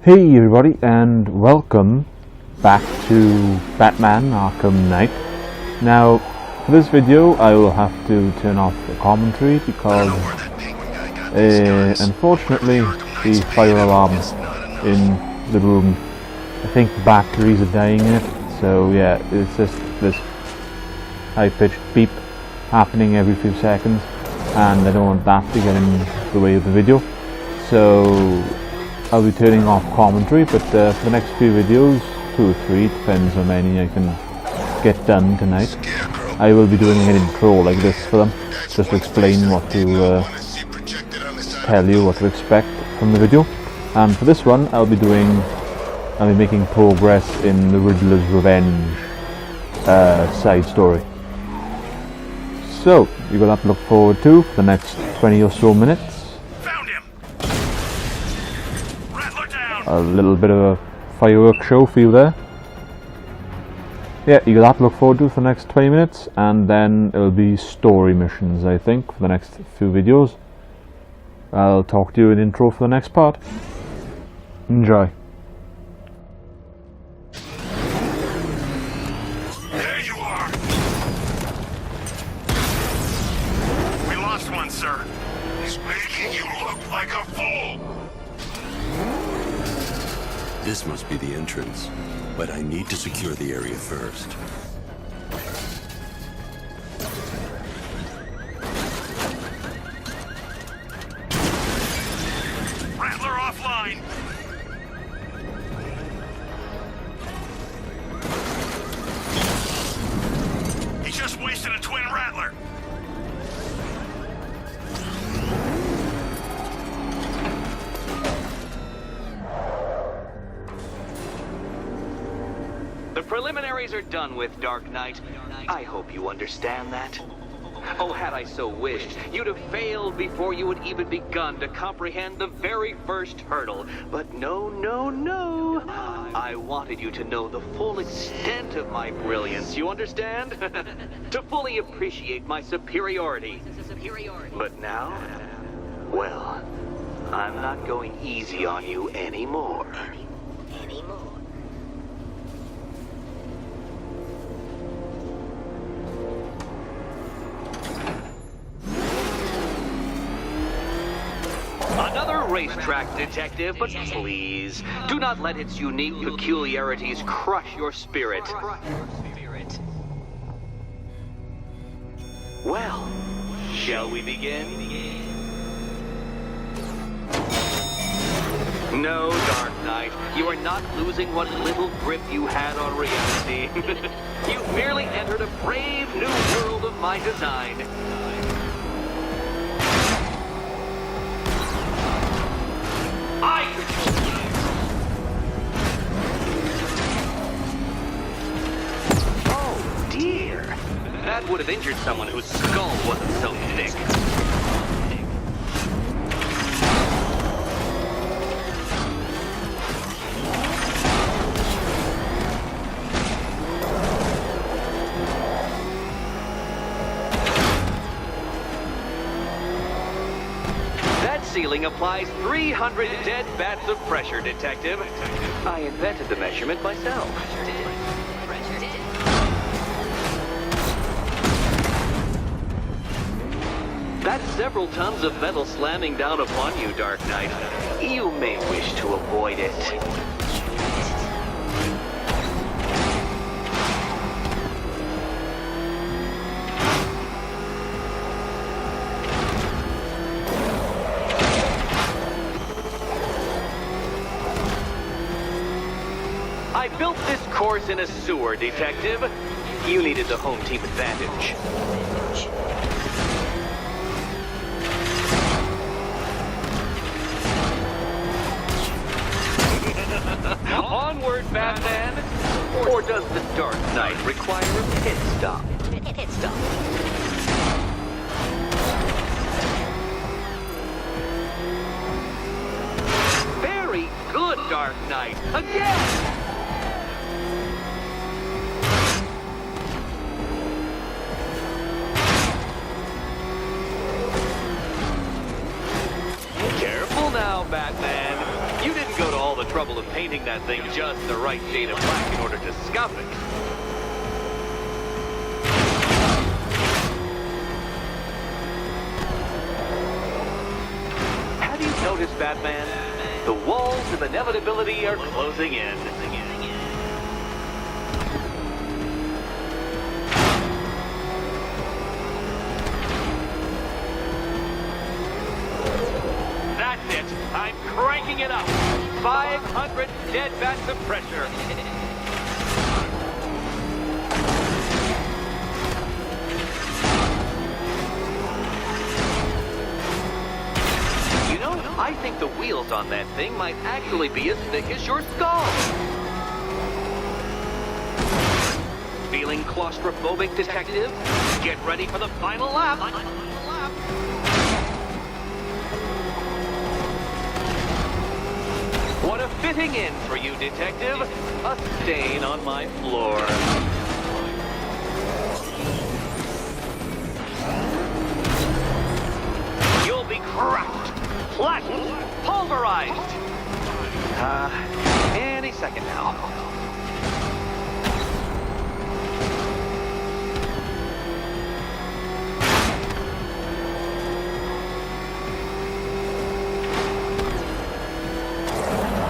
Hey everybody, and welcome back to Batman Arkham Knight. Now, for this video I will have to turn off the commentary because unfortunately the fire alarm in the room, I think the batteries are dying in it, so yeah, it's just this high-pitched beep happening every few seconds, and I don't want that to get in the way of the video, so I'll be turning off commentary, but for the next few videos, 2 or 3, depends how many I can get done tonight, I will be doing an intro like this for them, just to explain what to tell you what to expect from the video. And for this one, I'll be making progress in the Riddler's Revenge side story. So, you've got that to look forward to for the next 20 or so minutes. A little bit of a fireworks show for you there. Yeah, you got that to look forward to for the next 20 minutes, and then it'll be story missions, I think, for the next few videos. I'll talk to you in intro for the next part. Enjoy. There you are! We lost one, sir. He's making you look like a fool! This must be the entrance, but I need to secure the area first. Rattler offline! He just wasted a twin Rattler! The preliminaries are done with, Dark Knight. I hope you understand that. Oh, had I so wished, you'd have failed before you had even begun to comprehend the very first hurdle. But no, no, no. I wanted you to know the full extent of my brilliance, you understand? To fully appreciate my superiority. But now, well, I'm not going easy on you anymore. Another racetrack, detective, but please, do not let its unique peculiarities crush your spirit. Well, shall we begin? No, Dark Knight, you are not losing what little grip you had on reality. You've merely entered a brave new world of my design. I control you. Oh dear. That would have injured someone whose skull wasn't so thick. Ceiling applies 300 dead bats of pressure, detective. I invented the measurement myself. That's several tons of metal slamming down upon you, Dark Knight. You may wish to avoid it. I built this course in a sewer, detective. You needed the home team advantage. Onward, Batman! Or does the Dark Knight require a pit stop? Very good, Dark Knight. Again! Batman. You didn't go to all the trouble capable of painting that thing just the right shade of black in order to scuff it. Have you noticed, Batman? The walls of inevitability are closing in. That's it. I'm cranking it up. 500 dead bats of pressure. You know, I think the wheels on that thing might actually be as thick as your skull. Feeling claustrophobic, Detective? Get ready for the final lap. What a fitting end for you, Detective. A stain on my floor. You'll be cracked, flattened, pulverized. Any second now.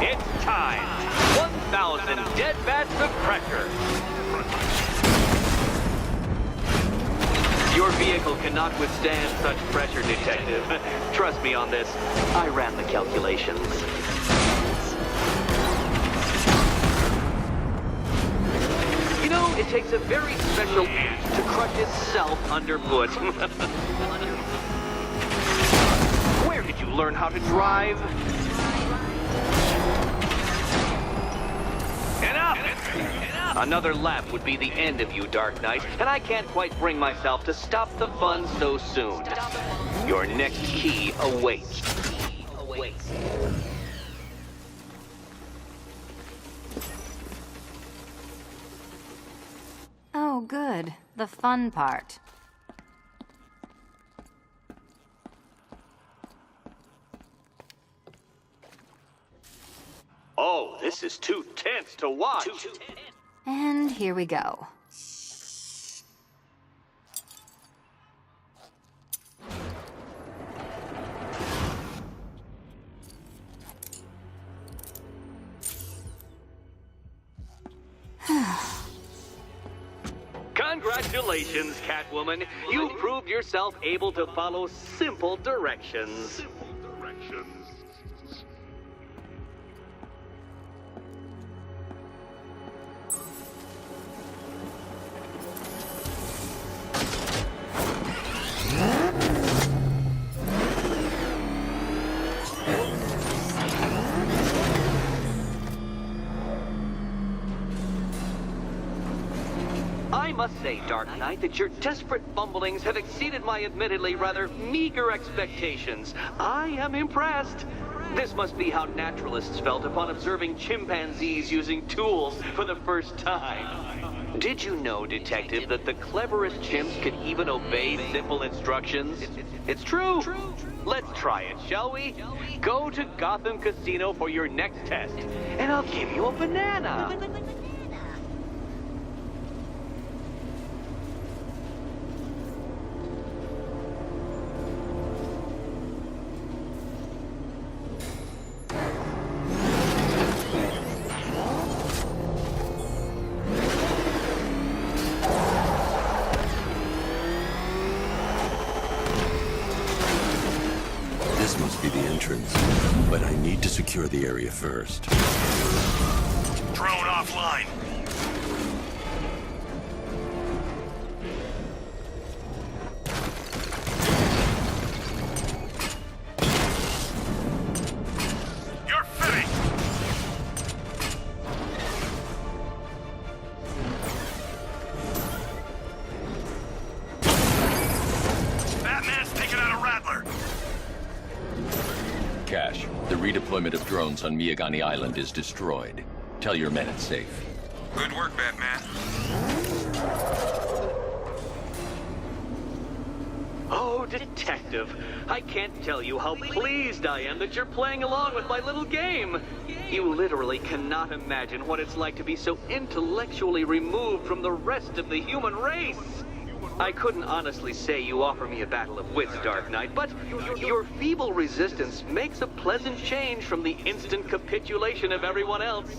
It's time. 1,000 dead bats of pressure. Your vehicle cannot withstand such pressure, Detective. Trust me on this. I ran the calculations. You know, it takes a very special ant to crush itself underfoot. Where did you learn how to drive? Enough! Another lap would be the end of you, Dark Knight, and I can't quite bring myself to stop the fun so soon. Your next key awaits. Oh, good. The fun part. Oh, this is too tense to watch. And here we go. Congratulations, Catwoman. You proved yourself able to follow simple directions. I must say, Dark Knight, that your desperate fumblings have exceeded my admittedly rather meager expectations. I am impressed. This must be how naturalists felt upon observing chimpanzees using tools for the first time. Did you know, Detective, that the cleverest chimps can even obey simple instructions? It's true. Let's try it, shall we? Go to Gotham Casino for your next test, and I'll give you a banana. This must be the entrance, but I need to secure the area first. Drone offline. You're fitting. Batman's taking out a Rattler. Cash, the redeployment of drones on Miyagani Island is destroyed. Tell your men it's safe. Good work, Batman. Oh, Detective, I can't tell you how pleased I am that you're playing along with my little game. You literally cannot imagine what it's like to be so intellectually removed from the rest of the human race. I couldn't honestly say you offer me a battle of wits, Dark Knight, but your feeble resistance makes a pleasant change from the instant capitulation of everyone else.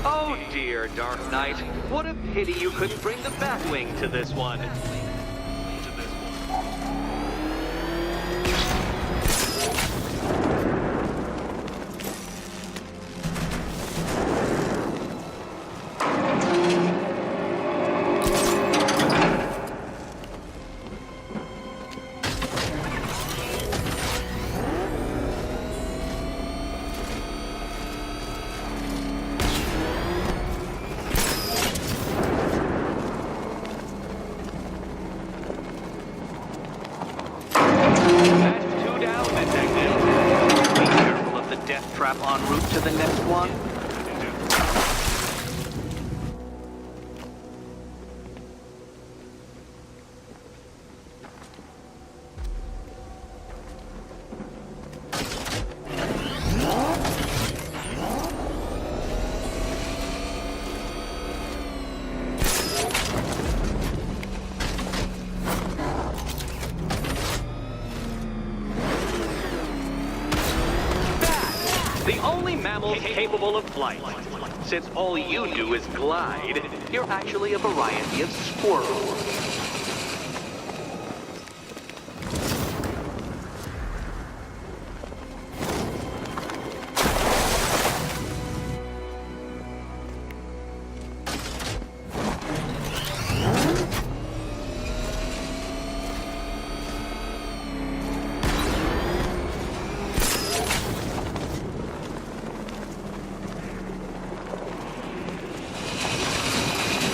Oh dear, Dark Knight. What a pity you couldn't bring the Batwing to this one. En route to the next one? The only mammal capable of flight. Since all you do is glide, you're actually a variety of squirrel.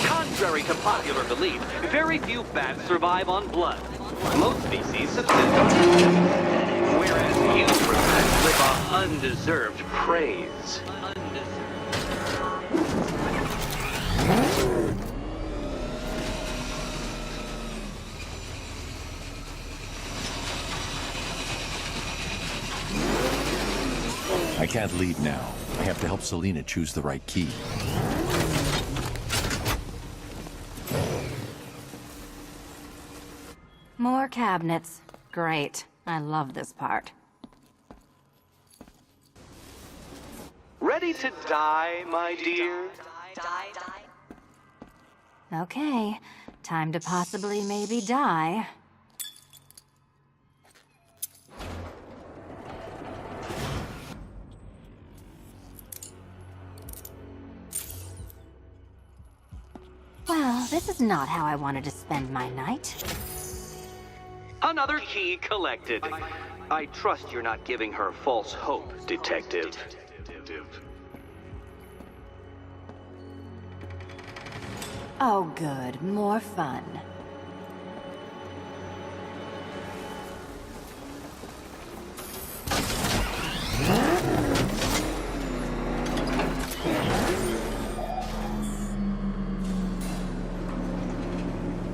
Contrary to popular belief, very few bats survive on blood. Most species subsist on insects, whereas you perhaps live on undeserved praise. I can't leave now. I have to help Selina choose the right key. More cabinets. Great. I love this part. Ready to die, my dear? Okay. Time to possibly maybe die. Well, this is not how I wanted to spend my night. Another key collected. I trust you're not giving her false hope, Detective. Oh, good. More fun.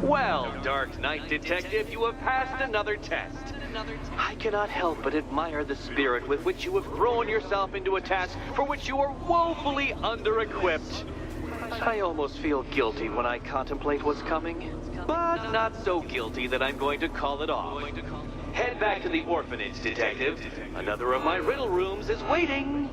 Well, Dark Knight Detective, you have passed another test. I cannot help but admire the spirit with which you have thrown yourself into a task for which you are woefully under-equipped. I almost feel guilty when I contemplate what's coming, but not so guilty that I'm going to call it off. Head back to the orphanage, Detective. Another of my riddle rooms is waiting.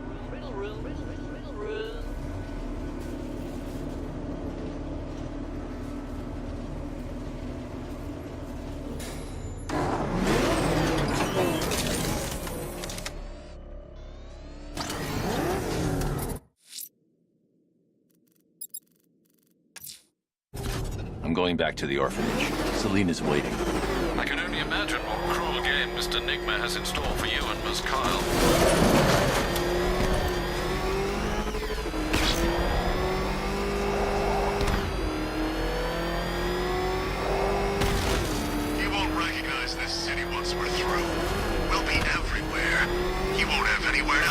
I'm going back to the orphanage. Selina's waiting. I can only imagine what cruel game Mr. Nigma has in store for you and Miss Kyle. You won't recognize this city once we're through. We'll be everywhere. You won't have anywhere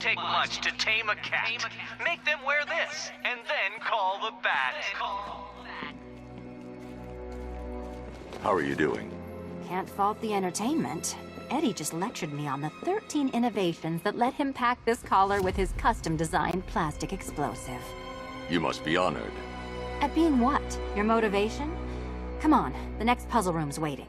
take much to tame a cat. Make them wear this, and then call the bat. How are you doing? Can't fault the entertainment. Eddie just lectured me on the 13 innovations that let him pack this collar with his custom-designed plastic explosive. You must be honored. At being what? Your motivation? Come on, the next puzzle room's waiting.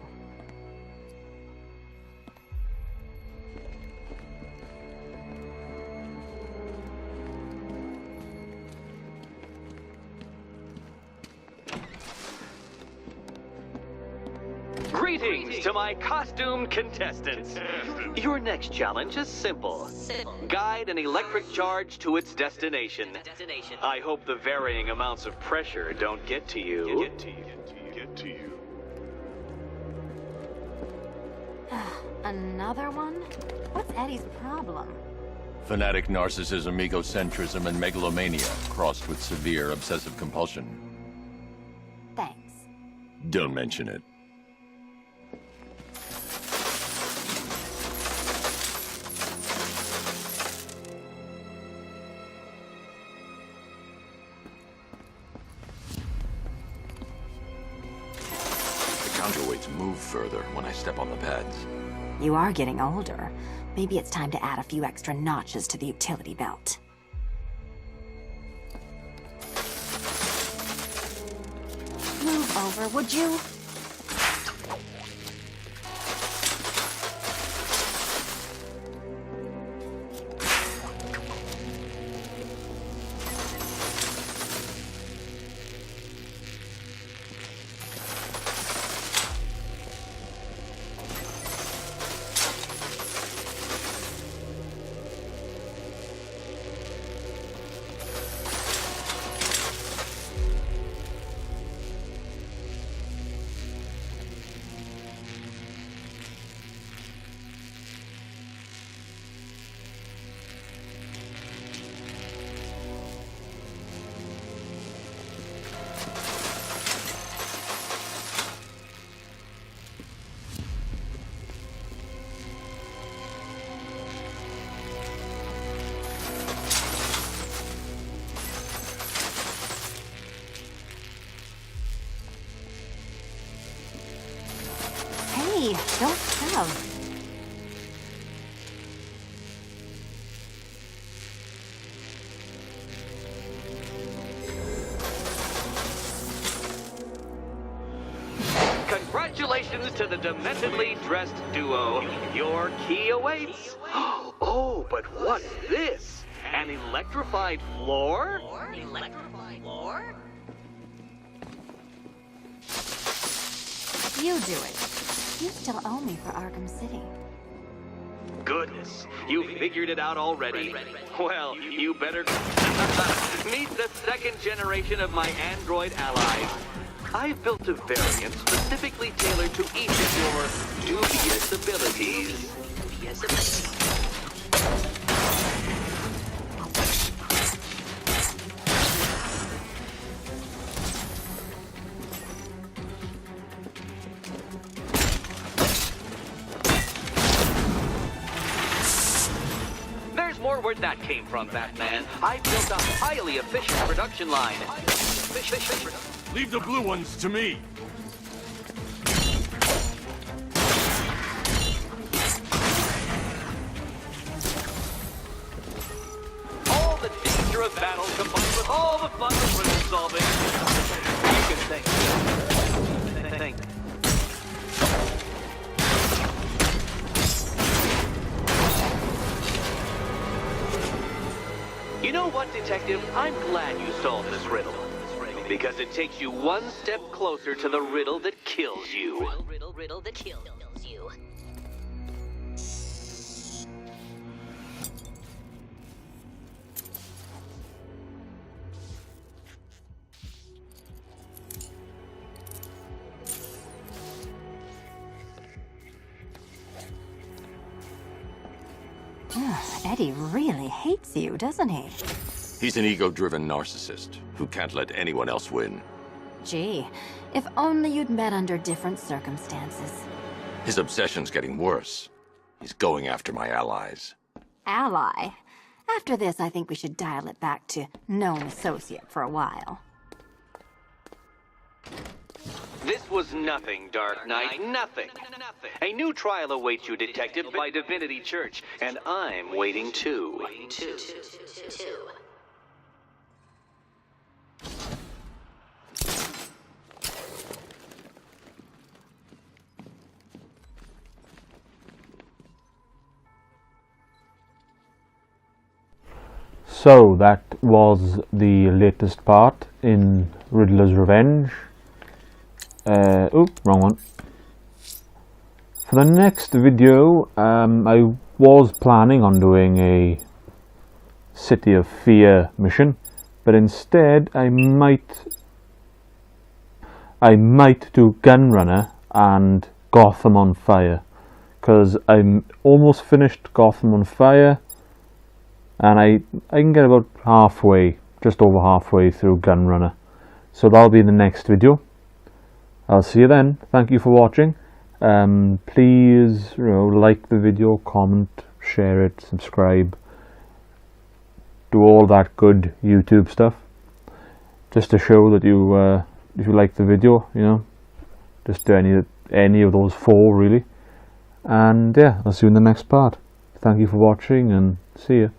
Greetings to my costumed contestants. Your next challenge is simple. Guide an electric charge to its destination. I hope the varying amounts of pressure don't get to you. Another one? What's Eddie's problem? Fanatic narcissism, egocentrism, and megalomania, crossed with severe obsessive compulsion. Thanks. Don't mention it. Counterweights move further when I step on the pads. You are getting older. Maybe it's time to add a few extra notches to the utility belt. Move over, would you? Hey, don't shove. Congratulations to the dementedly dressed duo. Your key awaits. Oh, but what's this? An electrified floor? You do it. You still owe me for Arkham City. Goodness, you figured it out already. Well, you better meet the second generation of my android allies. I've built a variant specifically tailored to each of your dubious abilities. There's more where that came from, Batman. I built a highly efficient production line. Leave the blue ones to me. All the danger of battle combined with all the fun of riddle solving. You can think. You know what, Detective? I'm glad you solved this riddle. Because it takes you one step closer to the riddle that kills you. Riddle that kills you. Eddie really hates you, doesn't he? He's an ego-driven narcissist who can't let anyone else win. Gee, if only you'd met under different circumstances. His obsession's getting worse. He's going after my allies. Ally? After this, I think we should dial it back to known associate for a while. This was nothing, Dark Knight, nothing. A new trial awaits you, Detective, by Divinity Church, and I'm waiting too. So that was the latest part in Riddler's Revenge. Wrong one. For the next video, I was planning on doing a City of Fear mission, but instead I might do Gunrunner and Gotham on Fire, because I'm almost finished Gotham on Fire, and I can get about halfway, just over halfway through Gunrunner. So that'll be in the next video. I'll see you then. Thank you for watching. Please, like the video, comment, share it, subscribe, do all that good YouTube stuff, just to show that you, if you like the video, just do any of those 4 really. And yeah, I'll see you in the next part. Thank you for watching, and see you.